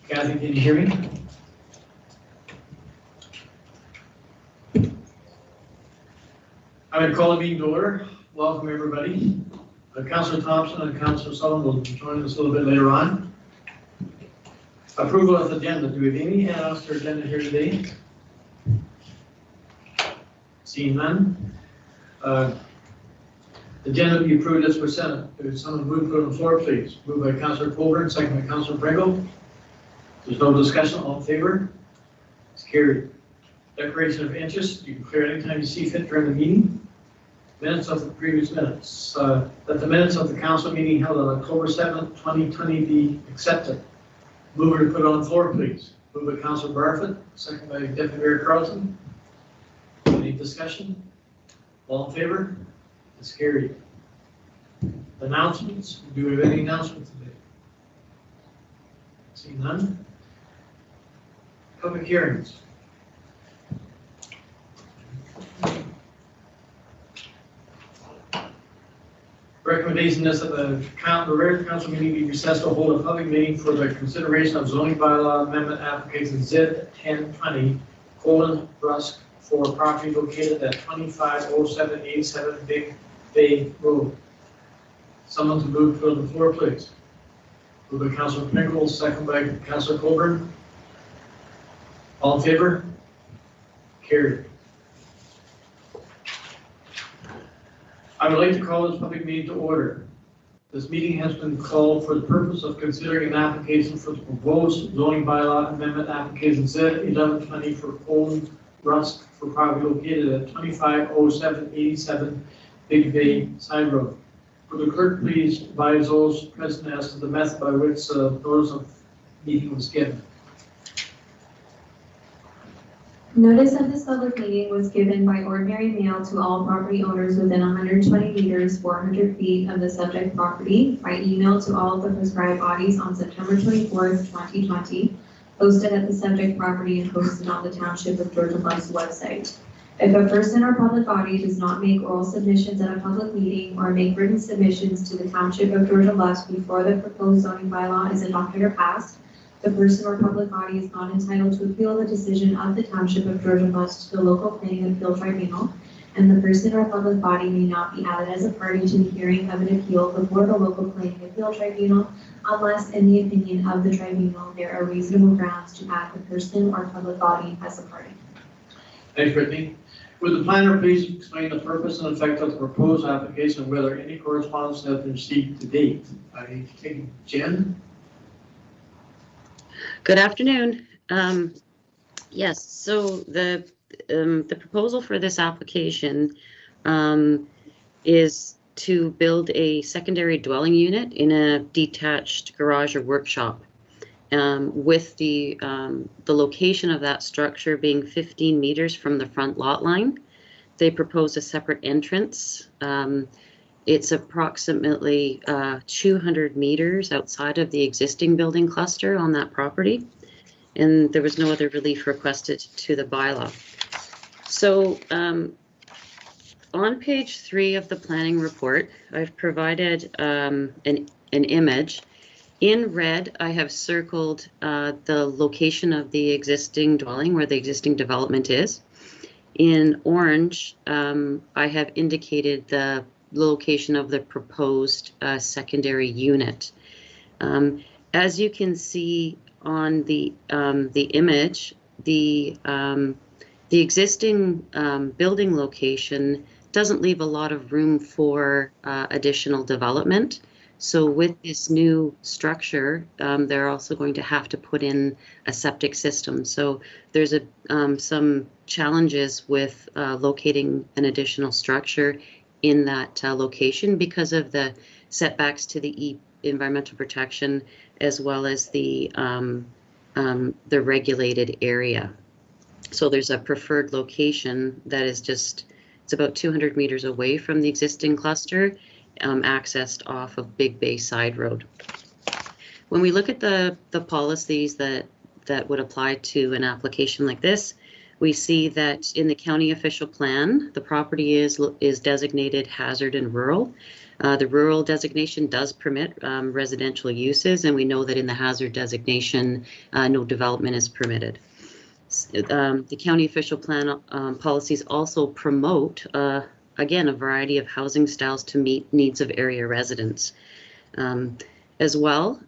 Kathy, can you hear me? I'm going to call the meeting to order. Welcome, everybody. Councillor Thompson and Councillor Sullivan will join us a little bit later on. Approval of the agenda. Do we have any add-ons to our agenda here today? Seeing none. Agenda be approved as presented. If someone move to the floor, please. Moved by Councillor Colburn, second by Councillor Pringle. There's no discussion. All in favor? It's carried. Declaration of interest. You can clear anytime you see fit during the meeting. Minutes of the previous minutes. That the minutes of the council meeting held on October 7th, 2020 be accepted. Mover to put it on the floor, please. Moved by Councillor Barfoot, second by Deputy Mayor Carlson. Any discussion? All in favor? It's carried. Announcements. Do we have any announcements today? Seeing none. Public hearings. Recommendation is that the regular council meeting be recessed to hold a public meeting for the consideration of zoning bylaw amendment application Z1020 Rusk for property located at 250787 Big Bay Road. Someone to move to the floor, please. Moved by Councillor Pringle, second by Councillor Colburn. All in favor? Carried. I would like to call this public meeting to order. This meeting has been called for the purpose of considering an application for the proposed zoning bylaw amendment application Z1120 for Poland Rusk for property located at 250787 Big Bay Side Road. Would the clerk please advise those present as to the method by which notice of meeting was given? Notice of this public meeting was given by ordinary mail to all property owners within 120 meters, 400 feet of the subject property, by email to all of the prescribed bodies on September 24th, 2020, posted at the subject property and posted on the Township of Georgia Bluffs website. If a person or public body does not make oral submissions at a public meeting or make written submissions to the Township of Georgia Bluffs before the proposed zoning bylaw is adopted or passed, the person or public body is not entitled to appeal the decision of the Township of Georgia Bluffs to the local planning appeal tribunal, and the person or public body may not be added as a party to the hearing of an appeal before the local planning appeal tribunal unless, in the opinion of the tribunal, there are reasonable grounds to add the person or public body as a party. Thanks, Brittany. Would the planner please explain the purpose and effect of the proposed application and whether any correspondence has been received to date? I take Jen. Good afternoon. Yes, so the proposal for this application is to build a secondary dwelling unit in a detached garage or workshop, with the location of that structure being 15 meters from the front lot line. They propose a separate entrance. It's approximately 200 meters outside of the existing building cluster on that property, and there was no other relief requested to the bylaw. So on page 3 of the planning report, I've provided an image. In red, I have circled the location of the existing dwelling, where the existing development is. In orange, I have indicated the location of the proposed secondary unit. As you can see on the image, the existing building location doesn't leave a lot of room for additional development. So with this new structure, they're also going to have to put in a septic system. So there's some challenges with locating an additional structure in that location because of the setbacks to the environmental protection as well as the regulated area. So there's a preferred location that is it's about 200 meters away from the existing cluster, accessed off of Big Bay Side Road. When we look at the policies that would apply to an application like this, we see that in the county official plan, the property is designated hazard and rural. The rural designation does permit residential uses, and we know that in the hazard designation, no development is permitted. The county official plan policies also promote, again, a variety of housing styles to meet needs of area residents. As well,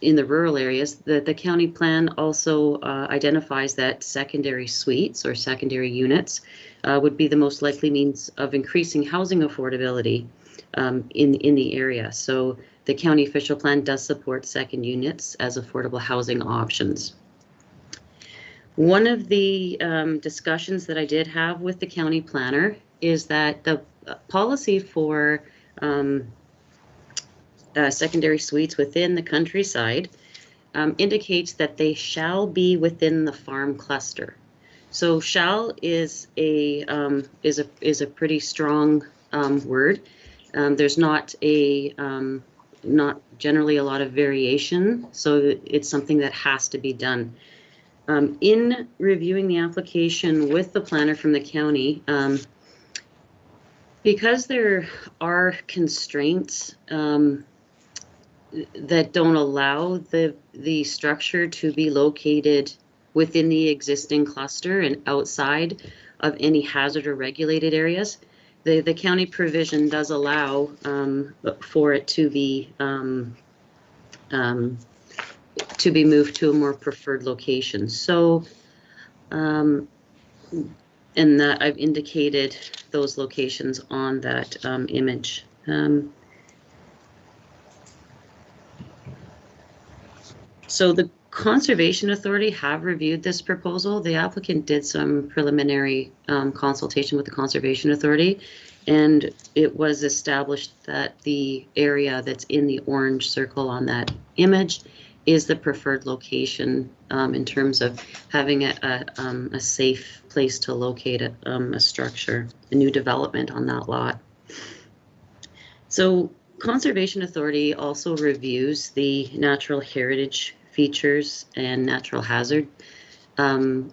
in the rural areas, the county plan also identifies that secondary suites or secondary units would be the most likely means of increasing housing affordability in the area. So the county official plan does support second units as affordable housing options. One of the discussions that I did have with the county planner is that the policy for secondary suites within the countryside indicates that they shall be within the farm cluster. So shall is a pretty strong word. There's not generally a lot of variation, so it's something that has to be done. In reviewing the application with the planner from the county, because there are constraints that don't allow the structure to be located within the existing cluster and outside of any hazard or regulated areas, the county provision does allow for it to be moved to a more preferred location. So, and that I've indicated those locations on that image. So the Conservation Authority have reviewed this proposal. The applicant did some preliminary consultation with the Conservation Authority, and it was established that the area that's in the orange circle on that image is the preferred location in terms of having a safe place to locate a structure, a new development on that lot. So Conservation Authority also reviews the natural heritage features and natural hazards in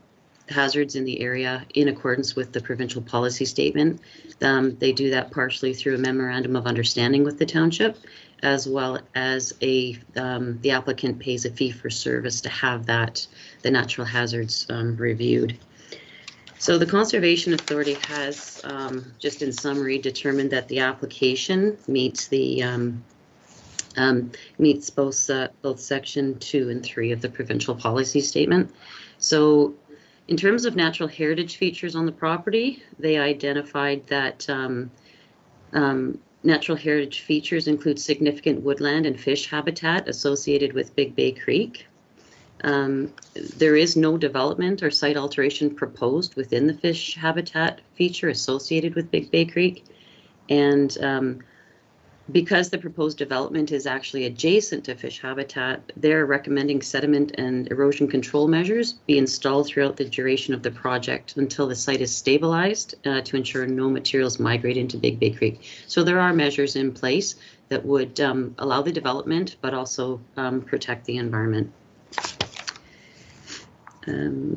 the area in accordance with the provincial policy statement. They do that partially through a memorandum of understanding with the township, as well as the applicant pays a fee for service to have the natural hazards reviewed. So the Conservation Authority has, just in summary, determined that the application meets meets both section 2 and 3 of the provincial policy statement. So in terms of natural heritage features on the property, they identified that natural heritage features include significant woodland and fish habitat associated with Big Bay Creek. There is no development or site alteration proposed within the fish habitat feature associated with Big Bay Creek. And because the proposed development is actually adjacent to fish habitat, they're recommending sediment and erosion control measures be installed throughout the duration of the project until the site is stabilized to ensure no materials migrate into Big Bay Creek. So there are measures in place that would allow the development, but also protect the environment.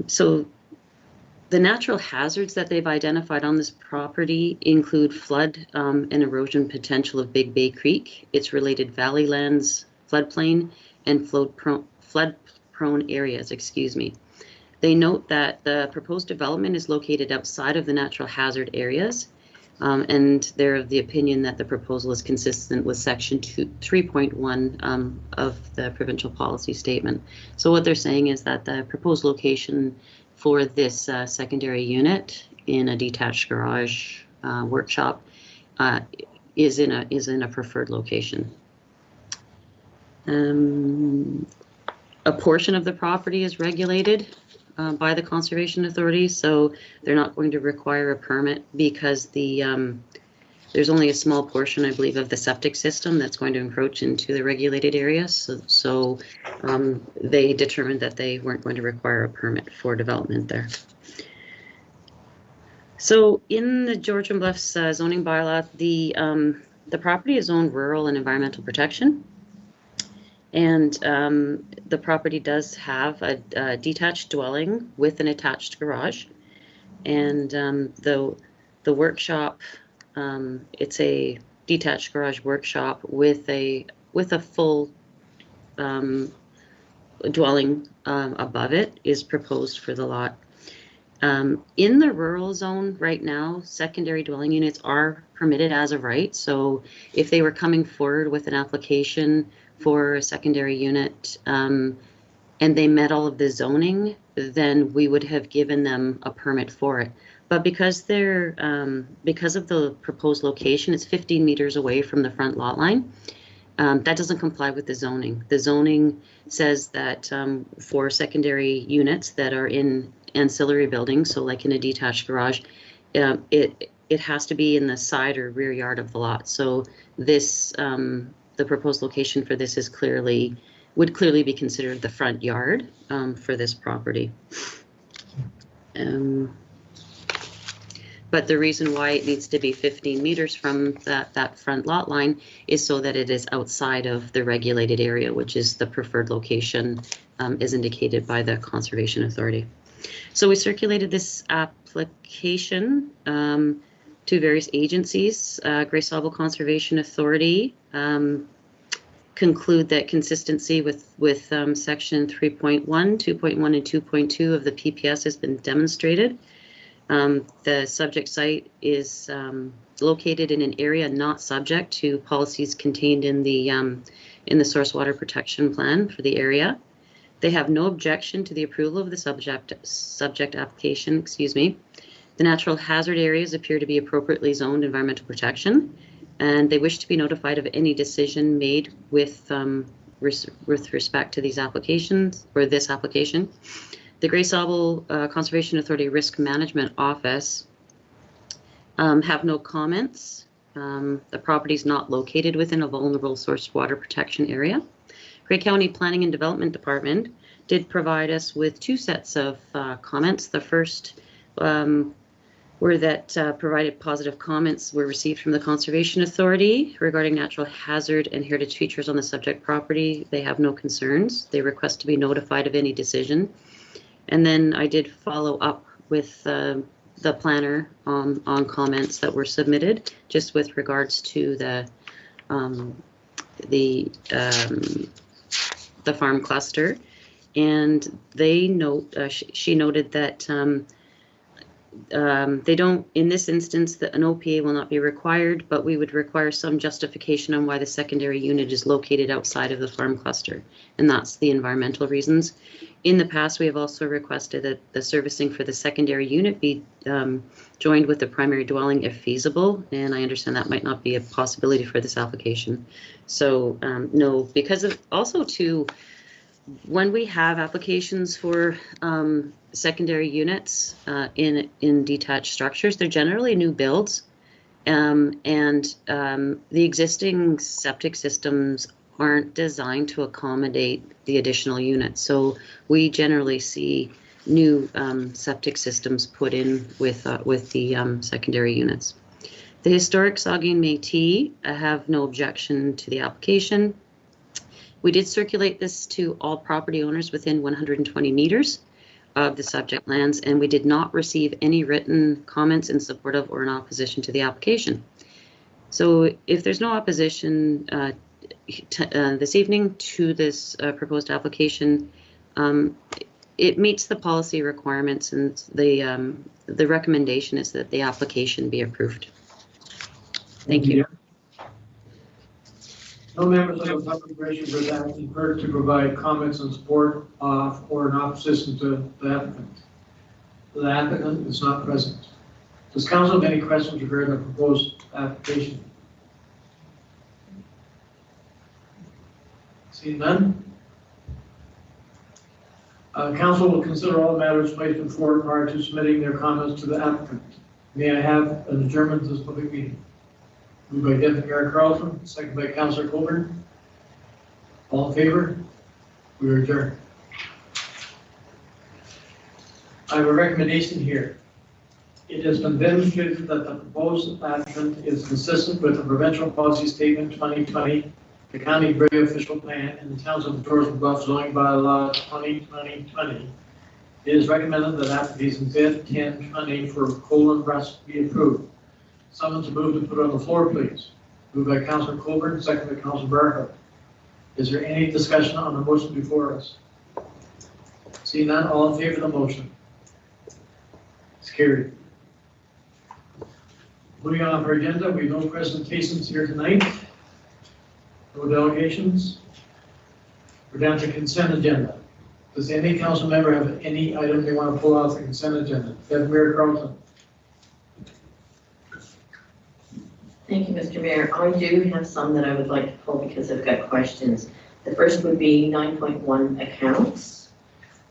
So the natural hazards that they've identified on this property include flood and erosion potential of Big Bay Creek, its related valley lands, floodplain, and flood-prone areas, They note that the proposed development is located outside of the natural hazard areas, and they're of the opinion that the proposal is consistent with section 3.1 of the provincial policy statement. So what they're saying is that the proposed location for this secondary unit in a detached garage workshop is in a preferred location. A portion of the property is regulated by the Conservation Authority, so they're not going to require a permit because there's only a small portion, I believe, of the septic system that's going to encroach into the regulated area. So they determined that they weren't going to require a permit for development there. So in the Georgian Bluffs zoning bylaw, the property is zoned rural and environmental protection. And the property does have a detached dwelling with an attached garage. And the workshop It's a detached garage workshop with a full dwelling above it is proposed for the lot. In the rural zone right now, secondary dwelling units are permitted as of right. So if they were coming forward with an application for a secondary unit and they met all of the zoning, then we would have given them a permit for it. But because they're because of the proposed location, it's 15 meters away from the front lot line. That doesn't comply with the zoning. The zoning says that for secondary units that are in ancillary buildings, so like in a detached garage, it has to be in the side or rear yard of the lot. So this the proposed location for this is would clearly be considered the front yard for this property. But the reason why it needs to be 15 meters from that front lot line is so that it is outside of the regulated area, which is the preferred location as indicated by the Conservation Authority. So we circulated this application to various agencies. Grey Sauble Conservation Authority conclude that consistency with section 3.1, 2.1, and 2.2 of the PPS has been demonstrated. The subject site is located in an area not subject to policies contained in the source water protection plan for the area. They have no objection to the approval of the subject application. Excuse me. The natural hazard areas appear to be appropriately zoned environmental protection, and they wish to be notified of any decision made with respect to these applications or this application. The Grey Sauble Conservation Authority Risk Management Office have no comments. The property is not located within a vulnerable source water protection area. Grey County Planning and Development Department did provide us with two sets of comments. The first were that provided positive comments were received from the Conservation Authority regarding natural hazard and heritage features on the subject property. They have no concerns. They request to be notified of any decision. And then I did follow up with the planner on comments that were submitted, just with regards to the farm cluster. And they note, she noted that they don't, in this instance, that an OPA will not be required, but we would require some justification on why the secondary unit is located outside of the farm cluster, and that's the environmental reasons. In the past, we have also requested that the servicing for the secondary unit be joined with the primary dwelling if feasible, and I understand that might not be a possibility for this application. So no, because of also too, when we have applications for secondary units in detached structures, they're generally new builds, and the existing septic systems aren't designed to accommodate the additional units. So we generally see new septic systems put in with the secondary units. The Historic Saugeen Métis have no objection to the application. We did circulate this to all property owners within 120 meters of the subject lands, and we did not receive any written comments in support of or in opposition to the application. So if there's no opposition this evening to this proposed application, it meets the policy requirements, and the recommendation is that the application be approved. Thank you. No members of the public wish for that encouraged to provide comments in support of or in opposition to the applicant. The applicant is not present. Does council have any questions regarding the proposed application? Seeing none. Council will consider all matters placed before prior to submitting their comments to the applicant. May I have an adjournment to this public meeting? Moved by Deputy Mayor Carlson, second by Councillor Colburn. All in favor? We are adjourned. I have a recommendation here. It has been demonstrated that the proposed applicant is consistent with the Provincial Policy Statement 2020, the County Bray Official Plan, and the Townsend Tourism Bluff Zoning Bylaw 2020. It is recommended that application bid 1020 for Colin Rust be approved. Someone to move to put on the floor, please. Moved by Councilor Colburn, second by Councilor Barco. Is there any discussion on the motion before us? Seeing none, all in favor of the motion? It's carried. Moving on to our agenda, we have no presentations here tonight. No delegations. We're down to consent agenda. Does any council member have any item they want to pull out the consent agenda? Deputy Mayor Carlton. Thank you, Mr. Mayor. I do have some that I would like to pull because I've got questions. The first would be 9.1 accounts,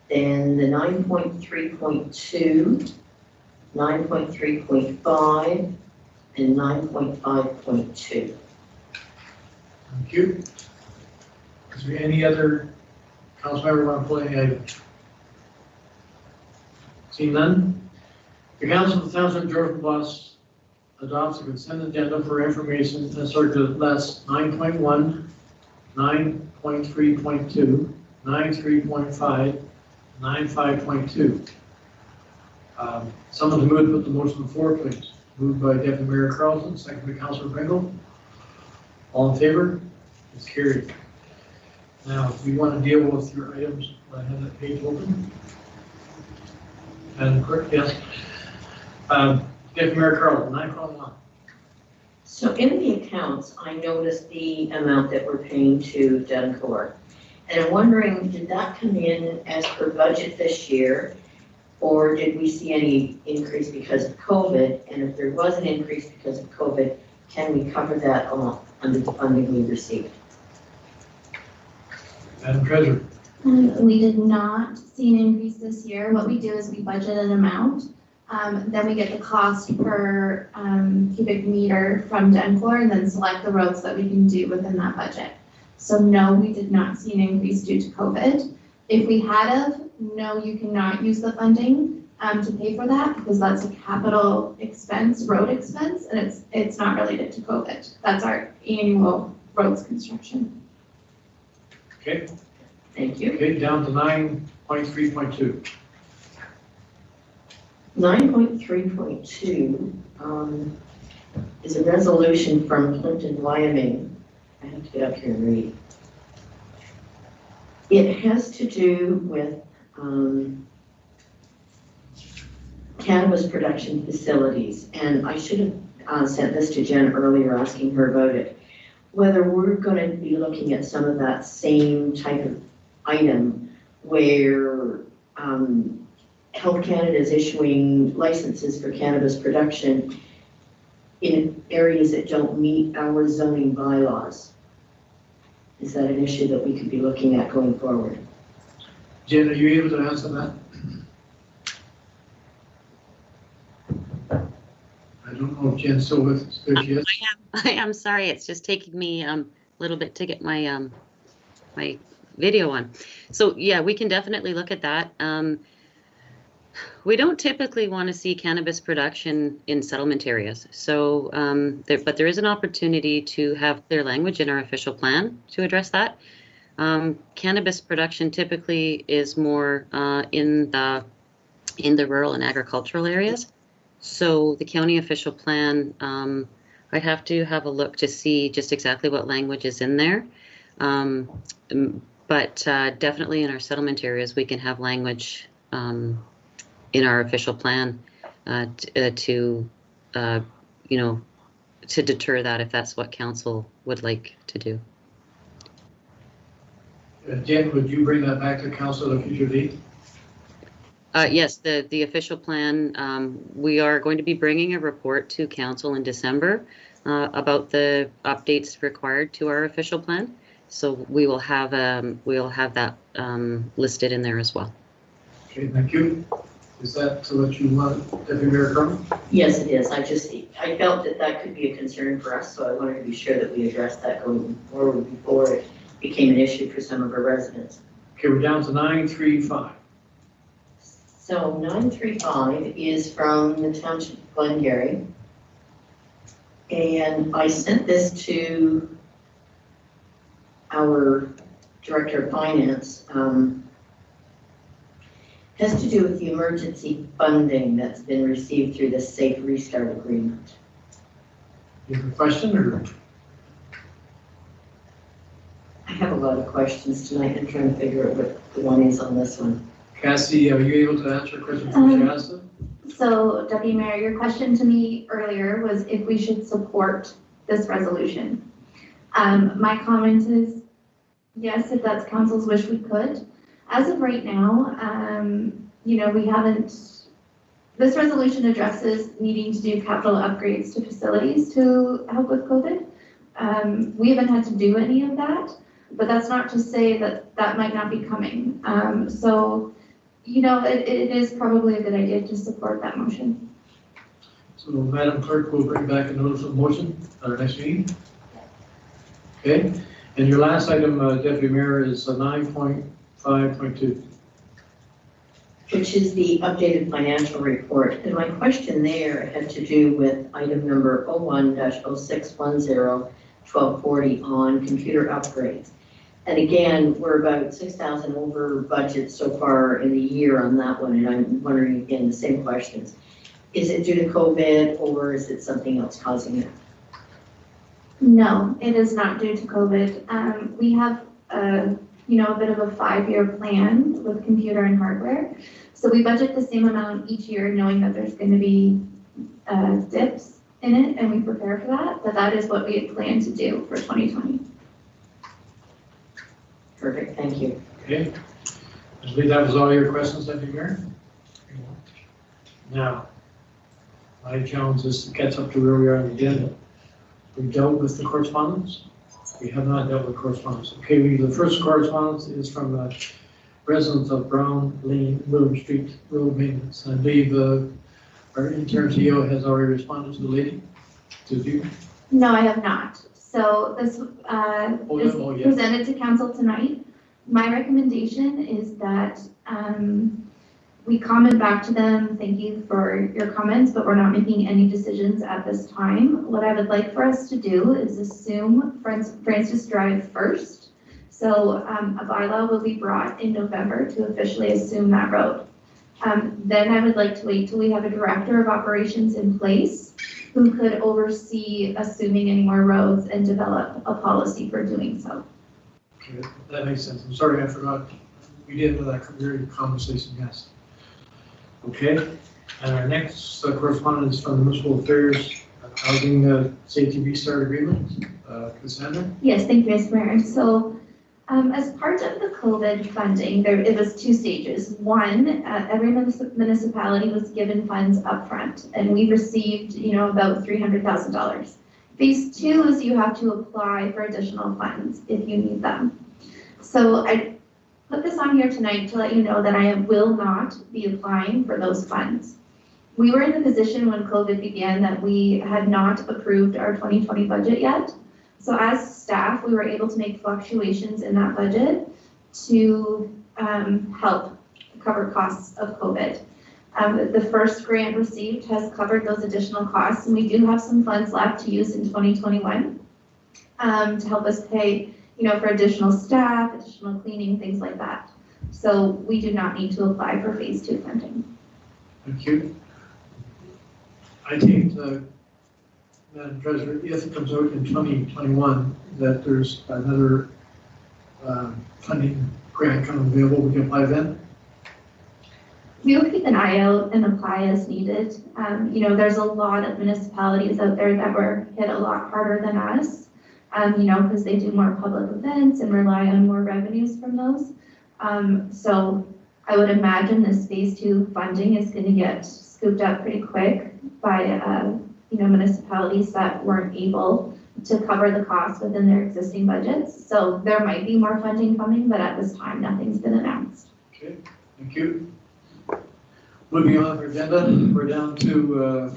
then the 9.3.2, 9.3.5, and 9.5.2. Thank you. Is there any other council member want to pull any item? Seeing none, the council of the Township of Georgian Bluffs adopts a consent agenda for information in circular less 9.1, 9.3.2, 9.3.5, 9.5.2. Someone to move to put the motion on the floor, please. Moved by Deputy Mayor Carlton, second by Councilor Pringle. All in favor? It's carried. Now, if you want to deal with your items, I have that page open. Madam Clerk, yes. Deputy Mayor Carlton, 9.1. So in the accounts, I noticed the amount that we're paying to Duncor. And I'm wondering, did that come in as per budget this year? Or did we see any increase because of COVID? And if there was an increase because of COVID, can we cover that under the funding we received? Madam Treasurer. We did not see an increase this year. What we do is we budget an amount. Then we get the cost per cubic meter from Duncor and then select the roads that we can do within that budget. So no, we did not see an increase due to COVID. If we had no, you cannot use the funding to pay for that because that's a capital expense, road expense, and it's not related to COVID. That's our annual roads construction. Okay. Thank you. Okay, down to 9.3.2. 9.3.2 is a resolution from Clinton, Wyoming. I have to get up here and read. It has to do with cannabis production facilities, and I should have sent this to Jen earlier asking her about it. Whether we're going to be looking at some of that same type of item where Health Canada is issuing licenses for cannabis production in areas that don't meet our zoning bylaws. Is that an issue that we could be looking at going forward? Jen, are you able to answer that? I don't know if Jen's still with us. There she is. I am sorry, it's just taking me a little bit to get my my video on. So yeah, we can definitely look at that. We don't typically want to see cannabis production in settlement areas. So, but there is an opportunity to have clear language in our official plan to address that. Cannabis production typically is more in the rural and agricultural areas. So the county official plan, I'd have to have a look to see just exactly what language is in there. But definitely in our settlement areas, we can have language in our official plan to you know, to deter that if that's what council would like to do. Jen, would you bring that back to council at a future date? Yes, the official plan, we are going to be bringing a report to council in December about the updates required to our official plan. So we will have that listed in there as well. Okay, thank you. Is that what you want, Deputy Mayor Carlton? Yes, it is. I felt that could be a concern for us, so I wanted to be sure that we addressed that going forward before it became an issue for some of our residents. Okay, we're down to 9.3.5. So 9.3.5 is from the Township of Glengarry. And I sent this to our Director of Finance. Has to do with the emergency funding that's been received through the Safe Restart Agreement. You have a question or? I have a lot of questions tonight. I'm trying to figure out what the one is on this one. Cassie, are you able to answer a question before she asks it? So, Deputy Mayor, your question to me earlier was if we should support this resolution. My comment is, yes, if that's council's wish, we could. As of right now, you know, we haven't, this resolution addresses needing to do capital upgrades to facilities to help with COVID. We haven't had to do any of that, but that's not to say that that might not be coming. So, you know, it is probably a good idea to support that motion. So Madam Clerk will bring back a notice of motion at our next meeting. Okay, and your last item, Deputy Mayor, is 9.5.2. Which is the updated financial report. And my question there had to do with item number 01-0610-1240 on computer upgrades. And again, we're about 6,000 over budget so far in the year on that one, and I'm wondering again the same questions. Is it due to COVID or is it something else causing it? No, it is not due to COVID. We have you know, a bit of a 5-year plan with computer and hardware. So we budget the same amount each year, knowing that there's going to be dips in it, and we prepare for that. But that is what we had planned to do for 2020. Perfect, thank you. Okay, I believe that was all your questions, Deputy Mayor. Now, my challenge is to catch up to where we are on the agenda. We dealt with the correspondence. We have not dealt with correspondence. Okay, the first correspondence is from residents of Brown Lane, William Street Road Maintenance. I believe our intern CEO has already responded to the lady. Did you? No, I have not. So this is presented to council tonight. My recommendation is that we comment back to them, thank you for your comments, but we're not making any decisions at this time. What I would like for us to do is assume Francis Drive first. So a bylaw will be brought in November to officially assume that road. Then I would like to wait till we have a director of operations in place who could oversee assuming any more roads and develop a policy for doing so. Okay, that makes sense. I'm sorry, I forgot. We did have that very conversation, yes. Okay, and our next correspondence from the Municipal Affairs Housing Safety Restart Agreement. Cassandra? Yes, thank you, Mr. Mayor. So as part of the COVID funding, it was 2 stages. One, every municipality was given funds upfront, and we received, you know, about $300,000. Phase 2 is you have to apply for additional funds if you need them. So I put this on here tonight to let you know that I will not be applying for those funds. We were in the position when COVID began that we had not approved our 2020 budget yet. So as staff, we were able to make fluctuations in that budget to help cover costs of COVID. The first grant received has covered those additional costs, and we do have some funds left to use in 2021 to help us pay, you know, for additional staff, additional cleaning, things like that. So we do not need to apply for phase 2 funding. Thank you. I think, Madam Treasurer, if it comes out in 2021 that there's another funding grant coming available, we can apply then? We will keep an eye out and apply as needed. You know, there's a lot of municipalities out there that were hit a lot harder than us, you know, because they do more public events and rely on more revenues from those. So I would imagine this phase 2 funding is going to get scooped up pretty quick by, you know, municipalities that weren't able to cover the costs within their existing budgets. So there might be more funding coming, but at this time, nothing's been announced. Okay, thank you. Moving on our agenda, we're down to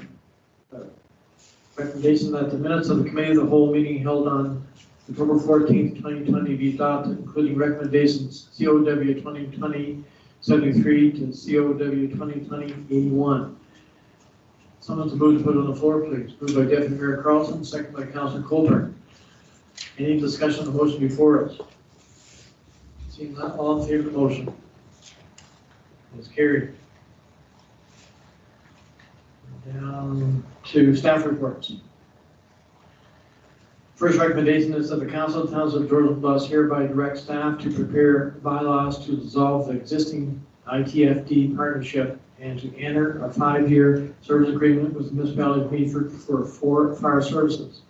recommendation that the minutes of the committee of the whole meeting held on October 14th, 2020 be adopted, including recommendations COW 2020-73 to COW 2020-81. Someone to move to put on the floor, please. Moved by Deputy Mayor Carlson, second by Councilor Colburn. Any discussion on the motion before us? Seeing none, all in favor of the motion? It's carried. Down to staff reports. First recommendation is that the council of Towns of Georgia Bluffs hereby direct staff to prepare bylaws to dissolve the existing ITFD partnership and to enter a 5-year service agreement with the municipality of Meaford for 4 fire services.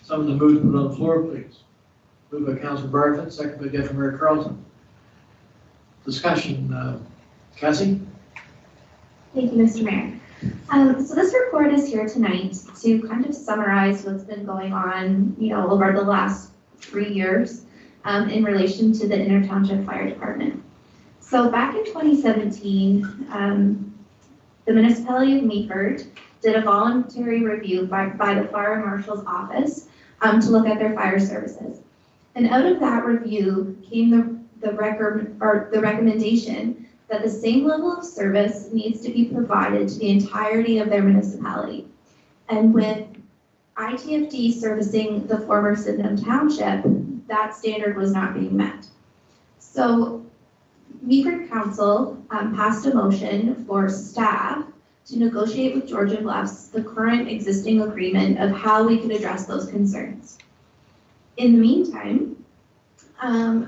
Someone to move to put on the floor, please. Moved by Councilor Bartlett, second by Deputy Mayor Carlton. Discussion, Cassie? Thank you, Mr. Mayor. So this report is here tonight to kind of summarize what's been going on, over the last 3 years in relation to the Intertownship Fire Department. So back in 2017, the municipality of Meaford did a voluntary review by the Fire Marshal's Office to look at their fire services. And out of that review came the recommendation that the same level of service needs to be provided to the entirety of their municipality. And with ITFD servicing the former Sydenham Township, that standard was not being met. So Meaford Council passed a motion for staff to negotiate with Georgia Bluffs the current existing agreement of how we could address those concerns. In the meantime,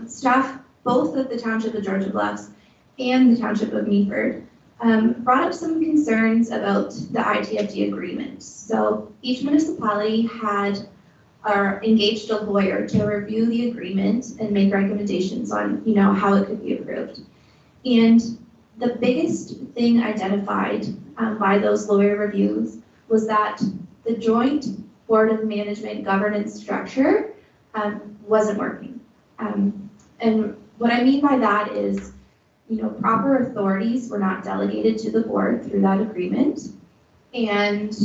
staff, both of the Township of Georgia Bluffs and the Township of Meaford, brought up some concerns about the ITFD agreement. So each municipality had engaged a lawyer to review the agreement and make recommendations on, how it could be approved. And the biggest thing identified by those lawyer reviews was that the joint Board of Management governance structure wasn't working. And what I mean by that is, proper authorities were not delegated to the board through that agreement. And,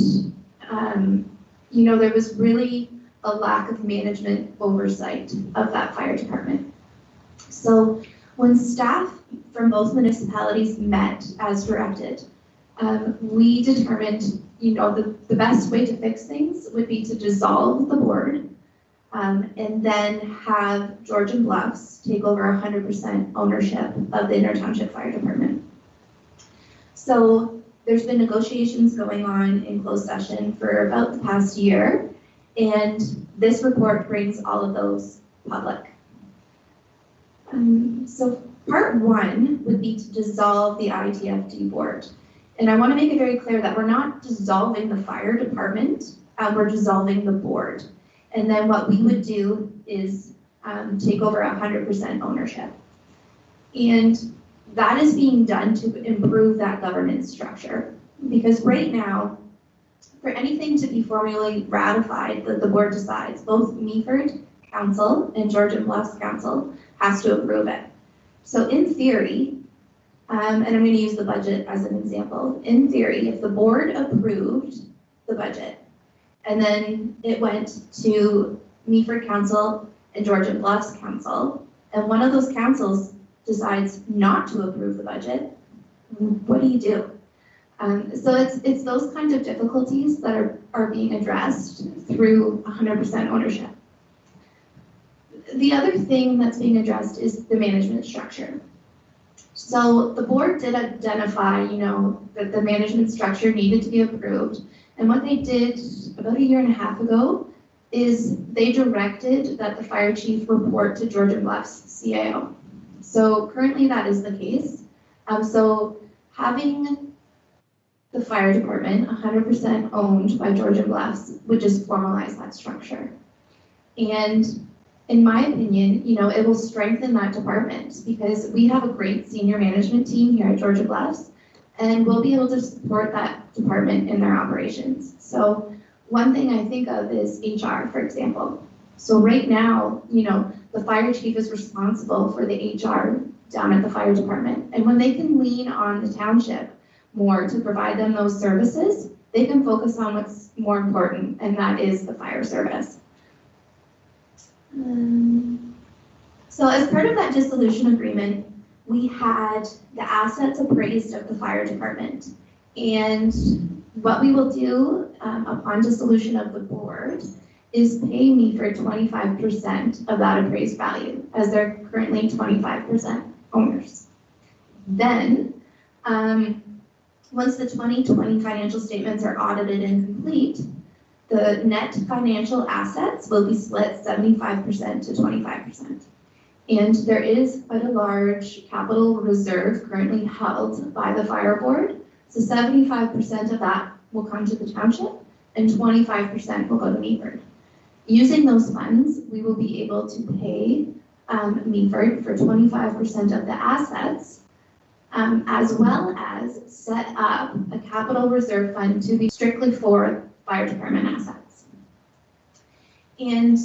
there was really a lack of management oversight of that fire department. So when staff from both municipalities met as directed, we determined, the best way to fix things would be to dissolve the board and then have Georgia Bluffs take over 100% ownership of the Intertownship Fire Department. So there's been negotiations going on in closed session for about the past year, and this report brings all of those public. So part 1 would be to dissolve the ITFD board. And I want to make it very clear that we're not dissolving the fire department, we're dissolving the board. And then what we would do is take over 100% ownership. And that is being done to improve that governance structure. Because right now, for anything to be formally ratified that the board decides, both Meaford Council and Georgia Bluffs Council has to approve it. So in theory, and I'm going to use the budget as an example, in theory, if the board approved the budget, and then it went to Meaford Council and Georgia Bluffs Council, and one of those councils decides not to approve the budget, what do you do? So it's those kinds of difficulties that are being addressed through 100% ownership. The other thing that's being addressed is the management structure. So the board did identify, that the management structure needed to be approved. And what they did about 1.5 years ago is they directed that the fire chief report to Georgia Bluffs CAO. So currently that is the case. So having the fire department 100% owned by Georgia Bluffs would just formalize that structure. And in my opinion, it will strengthen that department because we have a great senior management team here at Georgia Bluffs, and we'll be able to support that department in their operations. So one thing I think of is HR, for example. So right now, the fire chief is responsible for the HR down at the fire department. And when they can lean on the township more to provide them those services, they can focus on what's more important, and that is the fire service. So as part of that dissolution agreement, we had the assets appraised of the fire department. And what we will do upon dissolution of the board is pay Meaford 25% of that appraised value, as they're currently 25% owners. Then, once the 2020 financial statements are audited and complete, the net financial assets will be split 75% to 25%. And there is quite a large capital reserve currently held by the fire board. So 75% of that will come to the township and 25% will go to Meaford. Using those funds, we will be able to pay Meaford for 25% of the assets, as well as set up a capital reserve fund to be strictly for fire department assets. And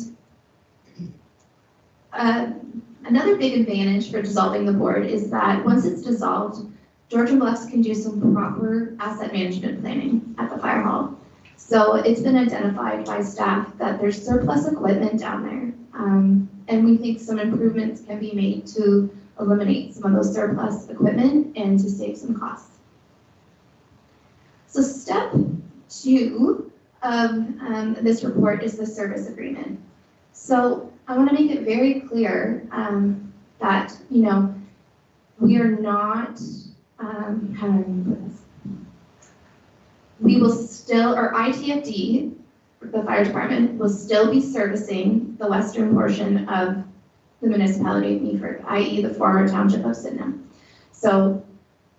another big advantage for dissolving the board is that once it's dissolved, Georgian Bluffs can do some proper asset management planning at the fire hall. So it's been identified by staff that there's surplus equipment down there. And we think some improvements can be made to eliminate some of those surplus equipment and to save some costs. So step 2 of this report is the service agreement. So I want to make it very clear that, you know, we are not, how do I put this? We will still, or ITFD, the fire department, will still be servicing the western portion of the municipality of Meaford, i.e. the former township of Sydenham. So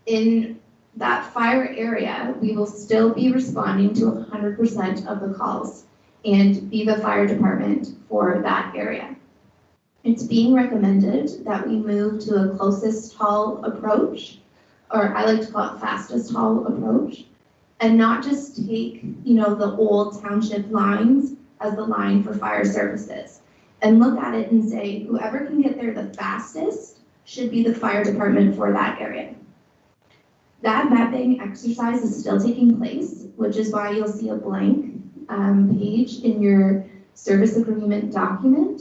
in that fire area, we will still be responding to 100% of the calls and be the fire department for that area. It's being recommended that we move to a closest haul approach, or I like to call it fastest haul approach, and not just take, you know, the old township lines as the line for fire services, and look at it and say, whoever can get there the fastest should be the fire department for that area. That mapping exercise is still taking place, which is why you'll see a blank page in your service agreement document.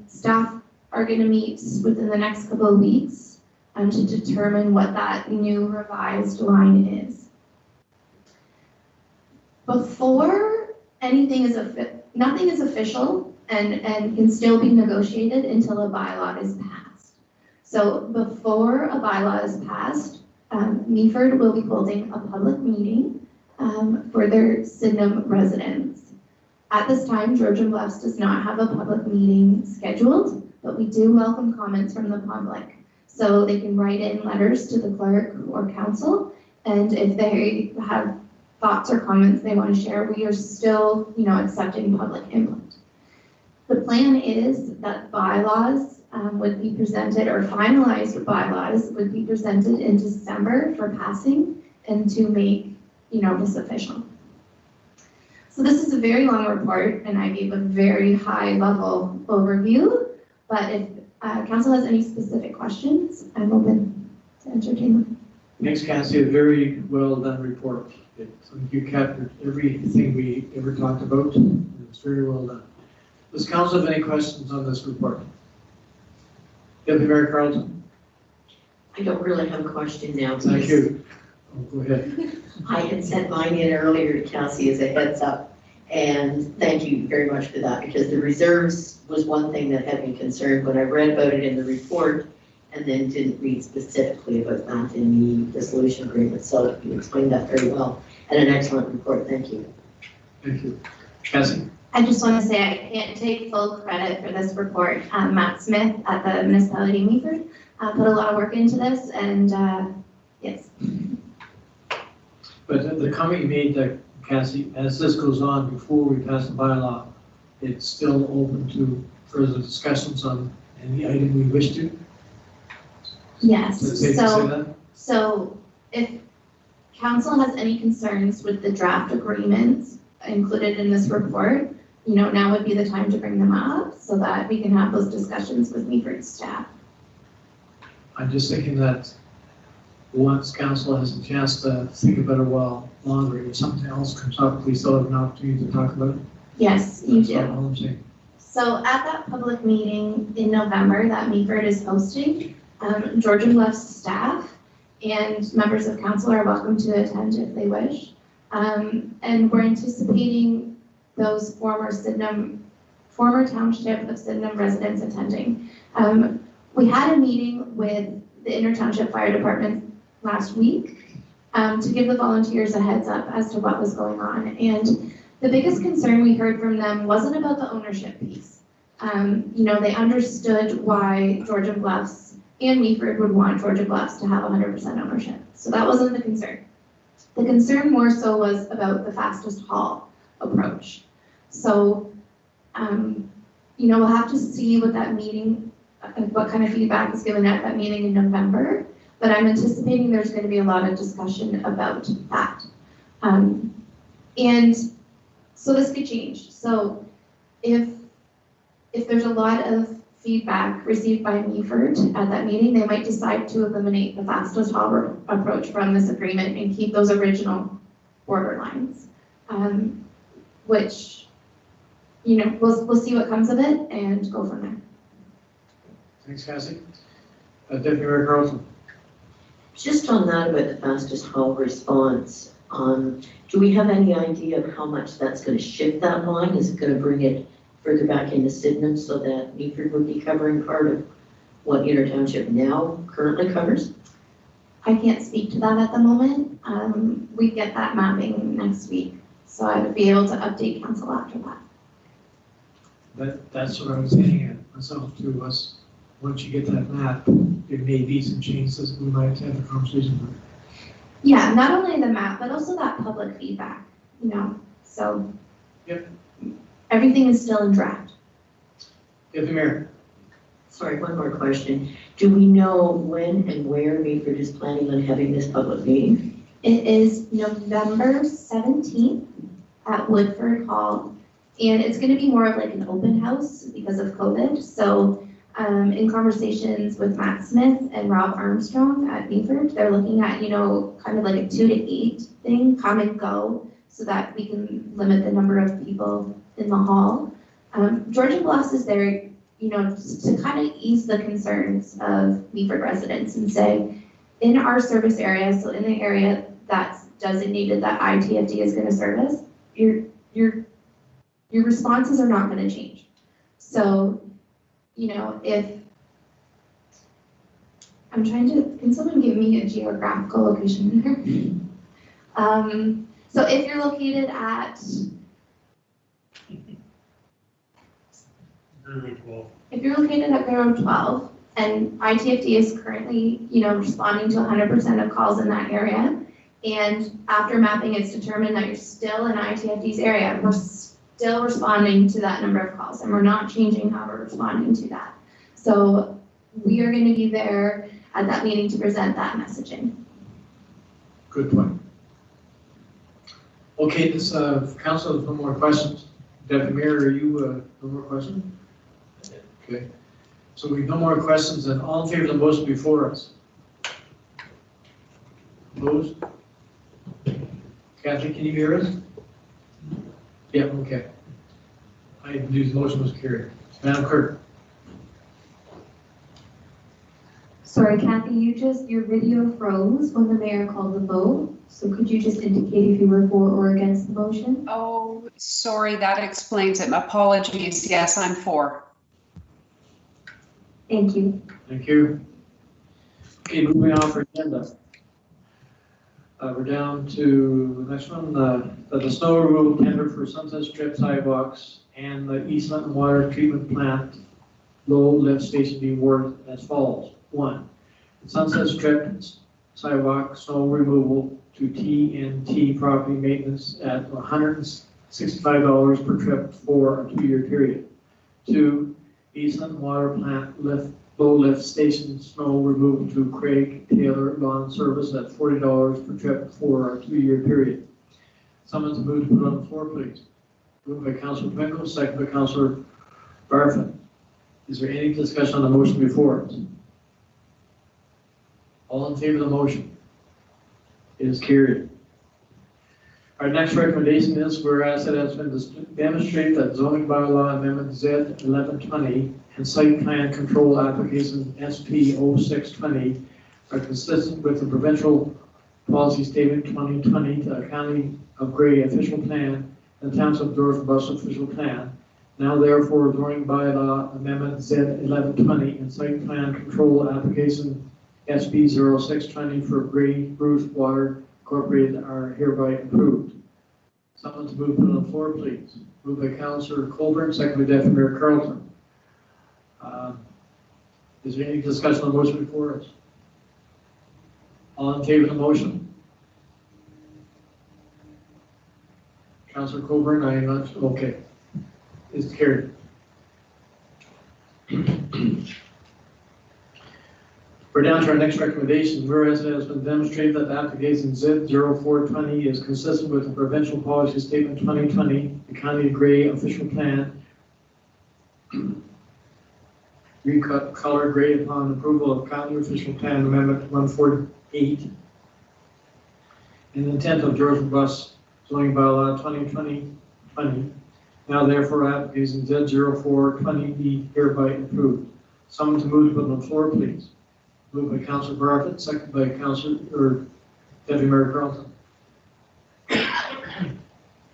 Staff are going to meet within the next couple of weeks to determine what that new revised line is. Before anything is nothing is official and can still be negotiated until a bylaw is passed. So before a bylaw is passed, Meaford will be holding a public meeting for their Sydenham residents. At this time, Georgian Bluffs does not have a public meeting scheduled, but we do welcome comments from the public. So they can write in letters to the clerk or council, and if they have thoughts or comments they want to share, we are still, you know, accepting public input. The plan is that bylaws would be presented, or finalized bylaws would be presented in December for passing and to make, you know, this official. So this is a very long report, and I gave a very high level overview, but if council has any specific questions, I'm open to entertain them. Thanks, Cassie. A very well done report. You captured everything we ever talked about. It's very well done. Does council have any questions on this report? Deputy Mayor Carlton. I don't really have a question now. Thank you. Oh, go ahead. I had sent mine in earlier to Cassie as a heads up, and thank you very much for that, because the reserves was one thing that had me concerned when I read about it in the report and then didn't read specifically about that in the dissolution agreement. So you explained that very well, and an excellent report. Thank you. Thank you. Cassie. I just want to say I can't take full credit for this report. Matt Smith at the municipality of Meaford put a lot of work into this, and yes. But the comment you made, Cassie, as this goes on, before we pass the bylaw, it's still open to further discussions on any item we wish to? Yes. Is it safe to say that? So if council has any concerns with the draft agreements included in this report, you know, now would be the time to bring them up so that we can have those discussions with Meaford staff. I'm just thinking that once council has a chance to think about it a while longer, if something else comes up, we still have an opportunity to talk about it. Yes, you That's do. all I'm saying. So at that public meeting in November that Meaford is hosting, Georgian Bluffs staff and members of council are welcome to attend if they wish. And we're anticipating those former township of Sydenham residents attending. We had a meeting with the Inter-Township Fire Department last week to give the volunteers a heads up as to what was going on. And The biggest concern we heard from them wasn't about the ownership piece. They understood why Georgian Bluffs and Meaford would want Georgian Bluffs to have 100% ownership. So that wasn't the concern. The concern more so was about the fastest haul approach. So, we'll have to see what that meeting, what kind of feedback is given at that meeting in November, but I'm anticipating there's going to be a lot of discussion about that. And so this could change. So if there's a lot of feedback received by Meaford at that meeting, they might decide to eliminate the fastest haul approach from this agreement and keep those original borderlines, which, we'll see what comes of it and go from there. Thanks, Cassie. Deputy Mayor Carlson. Just on that about the fastest haul response, do we have any idea of how much that's going to shift that line? Is it going to bring it further back into Sydenham so that Meaford would be covering part of what Inner Township now currently covers? I can't speak to that at the moment. We get that mapping next week, so I would be able to update council after that. That's what I was getting at myself too, was once you get that map, there may be some changes we might have a conversation with. Yeah, not only the map, but also that public feedback, so. Yep. Everything is still in draft. Deputy Mayor. Sorry, one more question. Do we know when and where Meaford is planning on having this public meeting? It is November 17th at Woodford Hall, and it's going to be more of like an open house because of COVID. So in conversations with Matt Smith and Rob Armstrong at Meaford, they're looking at, kind of like a 2 to 8 thing, come and go, so that we can limit the number of people in the hall. Georgian Bluffs is there, to kind of ease the concerns of Meaford residents and say, in our service area, so in the area that's designated that ITFD is going to service, your responses are not going to change. So, if I'm can someone give me a geographical location here? So if you're located at Railroad 12, and ITFD is currently, responding to 100% of calls in that area, and after mapping, it's determined that you're still in ITFD's area, we're still responding to that number of calls, and we're not changing how we're responding to that. So we are going to be there at that meeting to present that messaging. Good point. Okay, this council has no more questions. Deputy Mayor, are you no more questions? Okay. So we've no more questions, and all in favor of the motion before us? Opposed? Kathy, can you hear us? Yeah, okay. I knew the motion was carried. Madam Clerk. Sorry, Kathy, your video froze when the mayor called the vote. So could you just indicate if you were for or against the motion? Oh, sorry, that explains it. Apologies. Yes, I'm for. Thank you. Thank you. Okay, moving on for agenda. We're down to the next one, the snow removal tender for Sunset Strip sidewalks and the East Linton Water Treatment Plant low lift station be awarded as follows. 1. Sunset Strip sidewalk snow removal to TNT Property Maintenance at $165 per trip for a 2-year period. 2. Eastland Water Plant low lift station snow removal to Craig Taylor Lawn Service at $40 per trip for a 2-year period. Someone's moved to put on the floor, please. Moved by Councilor Pinkel, second by Councilor Barfin. Is there any discussion on the motion before us? All in favor of the motion? It is carried. Our next recommendation is, whereas it has been demonstrated that zoning bylaw amendment Z 1120 and site plan control application SP 0620 are consistent with the provincial policy statement 2020 to the County of Grey official plan and the Township of Dorf bus official plan. Now therefore, zoning bylaw amendment Z 1120 and site plan control application SP 0620 for Grey Bruce Water Incorporated are hereby approved. Someone to move it on the floor, please. Moved by Councillor Colburn, second by Deputy Mayor Carlton. Is there any discussion on the motion before us? All in favor of the motion? Councillor Colburn, I am not, okay. It's carried. We're down to our next recommendation. Whereas it has been demonstrated that the application Z0420 is consistent with the provincial policy statement 2020, the County of Gray official plan, recut color gray upon approval of County official plan amendment 148, in the intent of Georgian Bus zoning bylaw 2020. Now therefore application Z0420 be hereby approved. Someone to move to put on the floor, please. Moved by Councillor Barfoot, second by Deputy Mayor Carlton.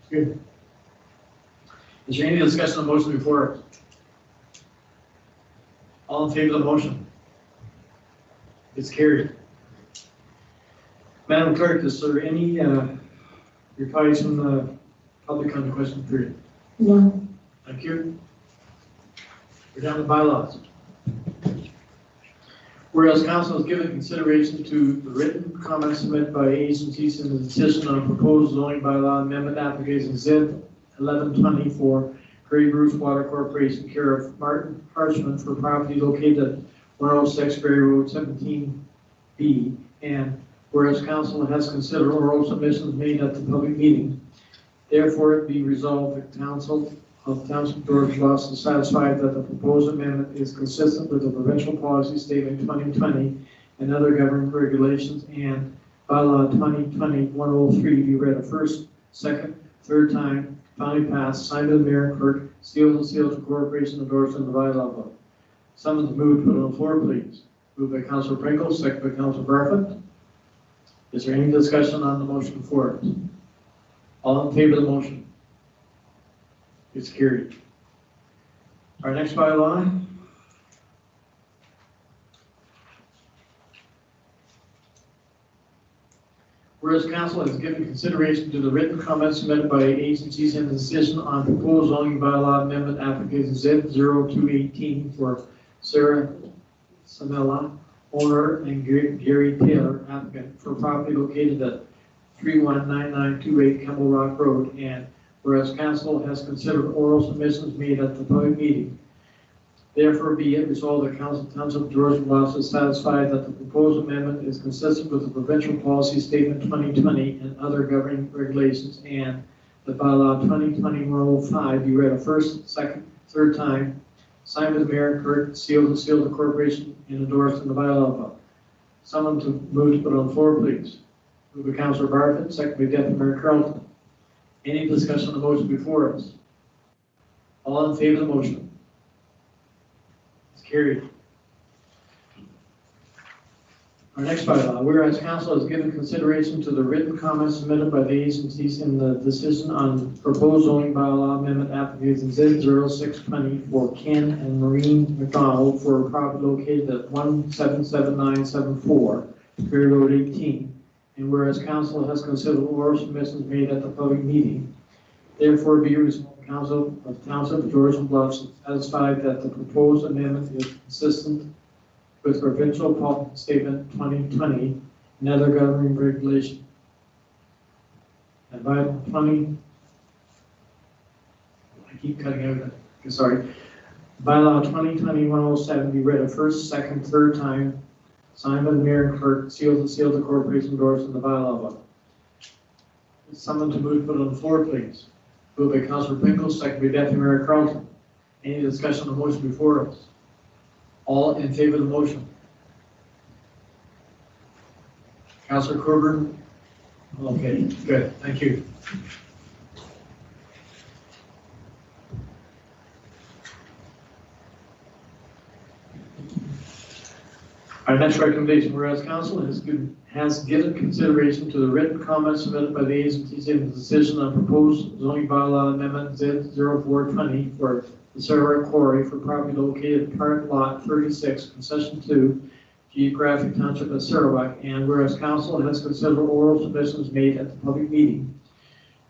Good. Is there any discussion on the motion before us? All in favor of the motion? It's carried. Madam Clerk, is there any replies from the public on the question period? No. Thank you. We're down to bylaws. Whereas council has given consideration to the written comments submitted by agencies in the decision on proposed zoning bylaw amendment application Z1120 for Prairie Bruce Water Corporation, care of Martin Parchment, for property located at 106 Prairie Road 17B, and whereas council has considered oral submissions made at the public meeting, therefore it be resolved that council of Township George Bluffs is satisfied that the proposed amendment is consistent with the provincial policy statement 2020 and other governing regulations, and bylaw 2020-103 be read a first, second, third time, finally passed, signed by the mayor and clerk, sealed and sealed to corporation endorsed in the bylaw book. Someone to move to put on the floor, please. Moved by Councillor Pringle, second by Councillor Barfoot. Is there any discussion on the motion before us? All in favor of the motion? It's carried. Our next bylaw. Whereas council has given consideration to the written comments submitted by agencies in the decision on proposed zoning bylaw amendment application Z0218 for Sarah Samela, owner, and Gary Taylor, applicant, for property located at 319928 Campbell Rock Road, and whereas council has considered oral submissions made at the public meeting, therefore be it resolved that council Township of Georgian Bluffs is satisfied that the proposed amendment is consistent with the provincial policy statement 2020 and other governing regulations, and the bylaw 2020-105 be read a first, second, third time, signed by the mayor and clerk, sealed and sealed the corporation, and endorsed in the bylaw book. Someone to move to put on the floor, please. Moved by Councillor Barfoot, second by Deputy Mayor Carlton. Any discussion on the motion before us? All in favor of the motion? It's carried. Our next bylaw, whereas council has given consideration to the written comments submitted by the agencies in the decision on proposed zoning bylaw amendment application Z0620 for Ken and Maureen McDonald for a property located at 177974 Prairie Road 18. And whereas council has considered oral submissions made at the public meeting, therefore be resolved, council of Township of Georgian Bluffs is satisfied that the proposed amendment is consistent with provincial policy statement 2020 and other governing regulation. And by 20, I keep cutting out, sorry. Bylaw 2020-107 be read a first, second, third time, signed by the mayor and clerk, sealed and sealed the corporation endorsed in the bylaw book. Someone to move to put on the floor, please. Moved by Councillor Pinkle, second by Deputy Mayor Carlton. Any discussion on the motion before us? All in favor of the motion? Councillor Coburn? Okay, good, thank you. Our next recommendation, whereas council has given consideration to the written comments submitted by the agencies in the decision on proposed zoning bylaw amendment Z0420 for the Sarah Quarry for property located at parent lot 36, concession 2, geographic township of Sarawak, and whereas council has considered oral submissions made at the public meeting,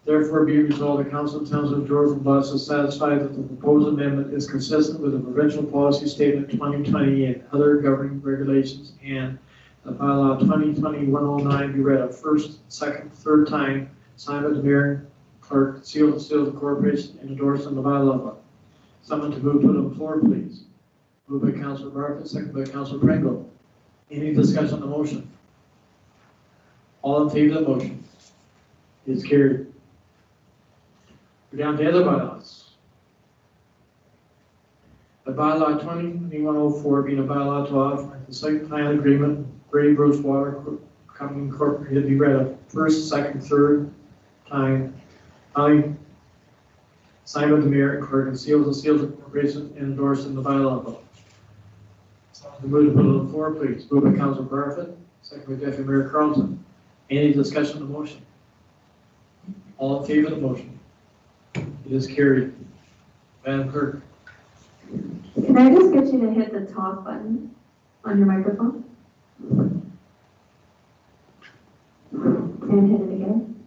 Therefore, be resolved, the Council of Towns of Georgia and Bless is satisfied that the proposed amendment is consistent with the provincial policy statement 2020 and other governing regulations, and the bylaw 2020-109 be read a first, second, third time, signed by the mayor and clerk, sealed of the corporation, and endorsed on the bylaw. Someone to move to the floor, please. Moved by Councilor Bartlett, second by Councilor Pringle. Any discussion on the motion? All in favor of the motion? It is carried. We're down to other bylaws. The bylaw 2021-04 being a bylaw to authorize the site plan agreement, Brave Bruce Water Company Incorporated, be read a first, second, third time, signed by the mayor and clerk, and sealed of the corporation, and endorsed in the bylaw book. The move to put on the floor, please. Moved by Councilor Bartlett, second by Deputy Mayor Carlton. Any discussion on the motion? All in favor of the motion? It is carried. Madam Clerk. Can I just get you to hit the talk button on your microphone? And hit it again.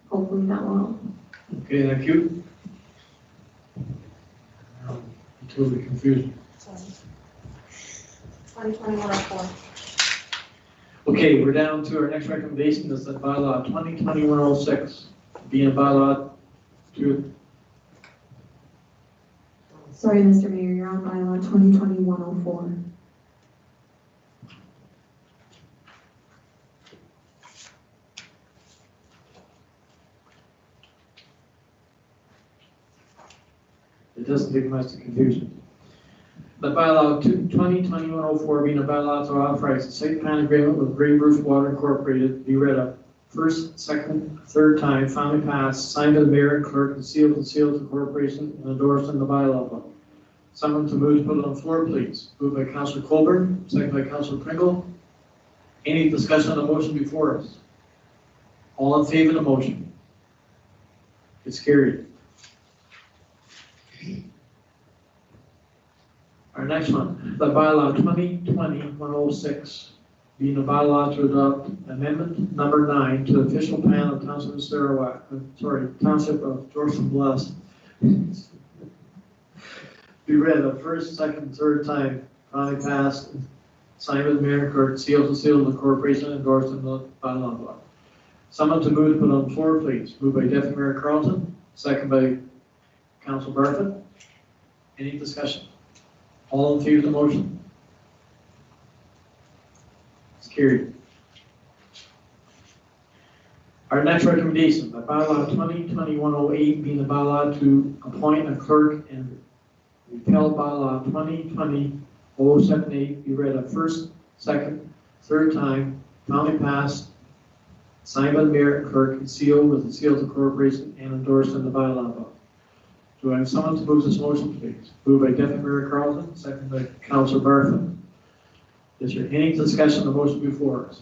Hopefully that will help. Okay, thank you. I'm totally confused. 2021-04. Okay, we're down to our next recommendation. Is the bylaw 2021-06 being a bylaw to. Sorry, Mr. Mayor, you're on bylaw 2020-104. It doesn't take much to confusion. The bylaw 2021-04 being a bylaw to authorize the site plan agreement with Grey Bruce Water Incorporated be read a first, second, third time, finally passed, signed by the mayor and clerk, and sealed with the seal of the corporation, and endorsed in the bylaw book. Someone to move to put it on the floor, please. Moved by Councilor Colburn, second by Councilor Pringle. Any discussion on the motion before us? All in favor of the motion? It's carried. Our next one, the bylaw 2020-106, being a bylaw to adopt amendment number 9 to the official plan of Township of Sarawak, Township of Georgia and Bless. Be read the first, second, third time, finally passed, signed by the mayor and clerk, sealed of the corporation, endorsed in the bylaw book. Someone to move to put on the floor, please. Moved by Deputy Mayor Carlton, second by Councilor Bartlett. Any discussion? All in favor of the motion? It's carried. Our next recommendation, the bylaw 2020-108 being the bylaw to appoint a clerk, and repeal bylaw 2020-078 be read a first, second, third time, finally passed, signed by the mayor and clerk, and sealed with the seal of the corporation, and endorsed in the bylaw book. Do I have someone to move this motion, please? Moved by Deputy Mayor Carlton, second by Councilor Bartlett. Is there any discussion of the motion before us?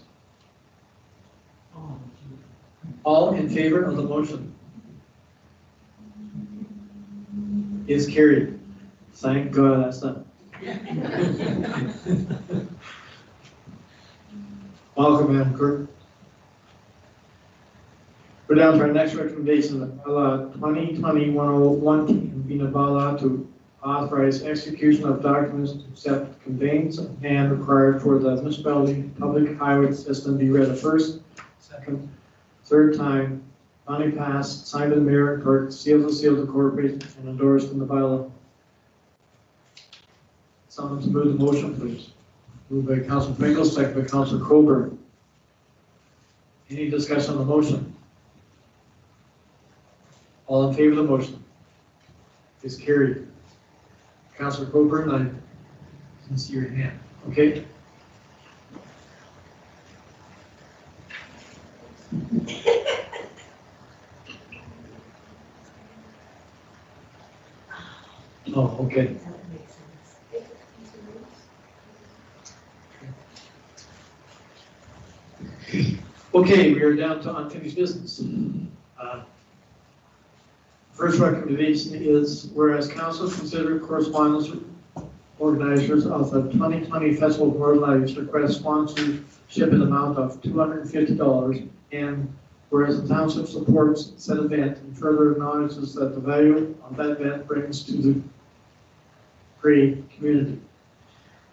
All in favor of the motion? Is carried. Thank God that's done. Welcome, Madam Clerk. We're down to our next recommendation, the bylaw 2020-101, being a bylaw to authorize execution of documents to accept conveyance and required for the municipality public highway system be read a first, second, third time, finally passed, signed by the mayor and clerk, sealed of the corporation, and endorsed in the bylaw. Someone to move the motion, please. Moved by Councilor Pringle, second by Councilor Colburn. Any discussion on the motion? All in favor of the motion? Is carried. Councilor Colburn, I can see your hand. Okay. Oh, okay. Okay, we are down to unfinished business. First recommendation is, whereas council considered correspondence organizers of the 2020 Festival of Northern Lights request sponsorship in the amount of $250, and whereas the township supports said event and further acknowledges that the value of that event brings to the Gray community.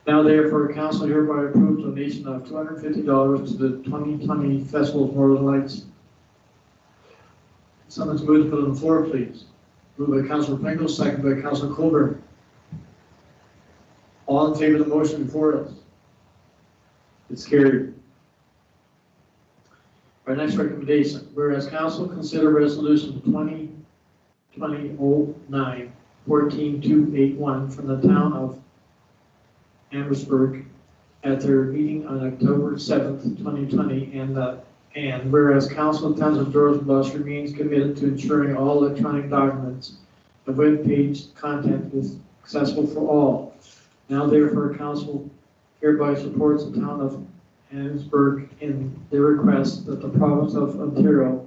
Now therefore, council hereby approves donation of $250 to the 2020 Festival of Northern Lights. Someone's moved to put on the floor, please. Moved by Councilor Pringle, second by Councilor Colburn. All in favor of the motion before us? It's carried. Our next recommendation, whereas council consider resolution 2020-09 14281 from the town of Amherstburg at their meeting on October 7th, 2020, and whereas council of Towns of Doors and Bus remains committed to ensuring all electronic documents and web page content is accessible for all. Now therefore, council hereby supports the town of Amherstburg in their request that the province of Ontario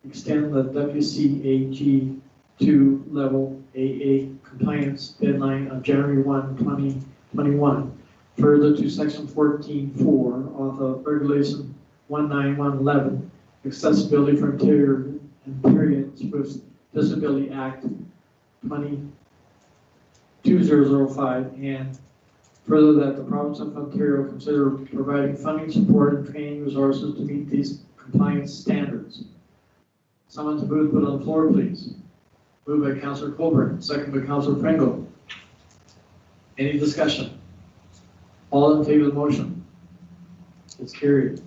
extend the WCAG 2 level AA compliance deadline of January 1, 2021, further to section 14.4 of the regulation 19111, accessibility for Ontario and periods with Disability Act 2005, and further that the province of Ontario consider providing funding support and training resources to meet these compliance standards. Someone to move, put on the floor, please. Moved by Councilor Colburn, second by Councilor Pringle. Any discussion? All in favor of the motion? It's carried.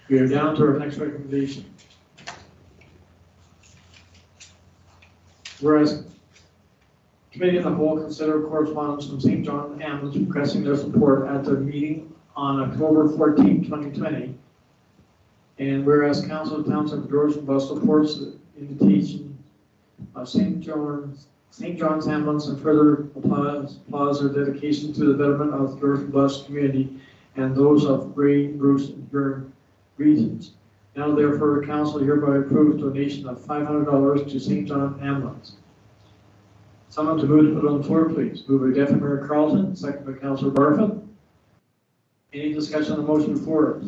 We are down to our next recommendation. Whereas Committee of the Whole consider correspondence from St. John Ambulance requesting their support at their meeting on October 14, 2020. And whereas Council of Towns of Doors and Bus supports the invitation of St. John's Ambulance and further applauds their dedication to the betterment of the Doors and Bus community and those of Gray, Bruce, and Huron regions. Now therefore, council hereby approves donation of $500 to St. John Ambulance. Someone to move to put on the floor, please. Moved by Deputy Mayor Carlton, second by Councilor Barfoot. Any discussion on the motion before us?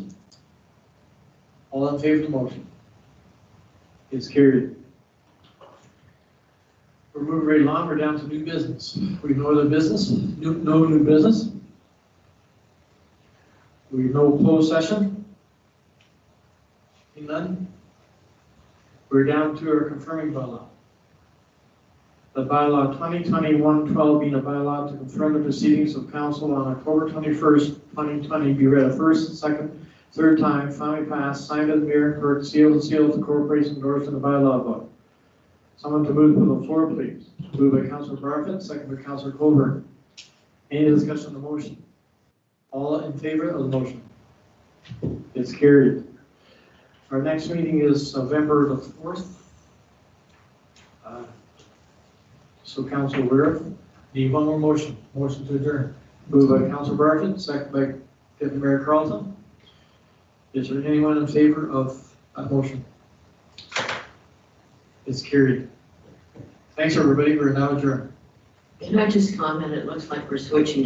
All in favor of the motion? It's carried. We're moving right along. We're down to new business. We have no other business. No new business. We have no closed session. None. We're down to our confirming bylaw. The bylaw 2020-112 being a bylaw to confirm the proceedings of council on October 21st, 2020 be read a first, second, third time, finally passed, signed by the mayor and clerk, sealed and sealed the corporation endorsed in the bylaw book. Someone to move to the floor, please. Moved by Councilor Barfoot, second by Councilor Colburn. Any discussion on the motion? All in favor of the motion? It's carried. Our next meeting is November the 4th. So council aware. Need one more motion. Motion to adjourn. Moved by Councilor Barfoot, second by Deputy Mayor Carlton. Is there anyone in favor of that motion? It's carried. Thanks everybody. We're now adjourned. Can I just comment? It looks like we're switching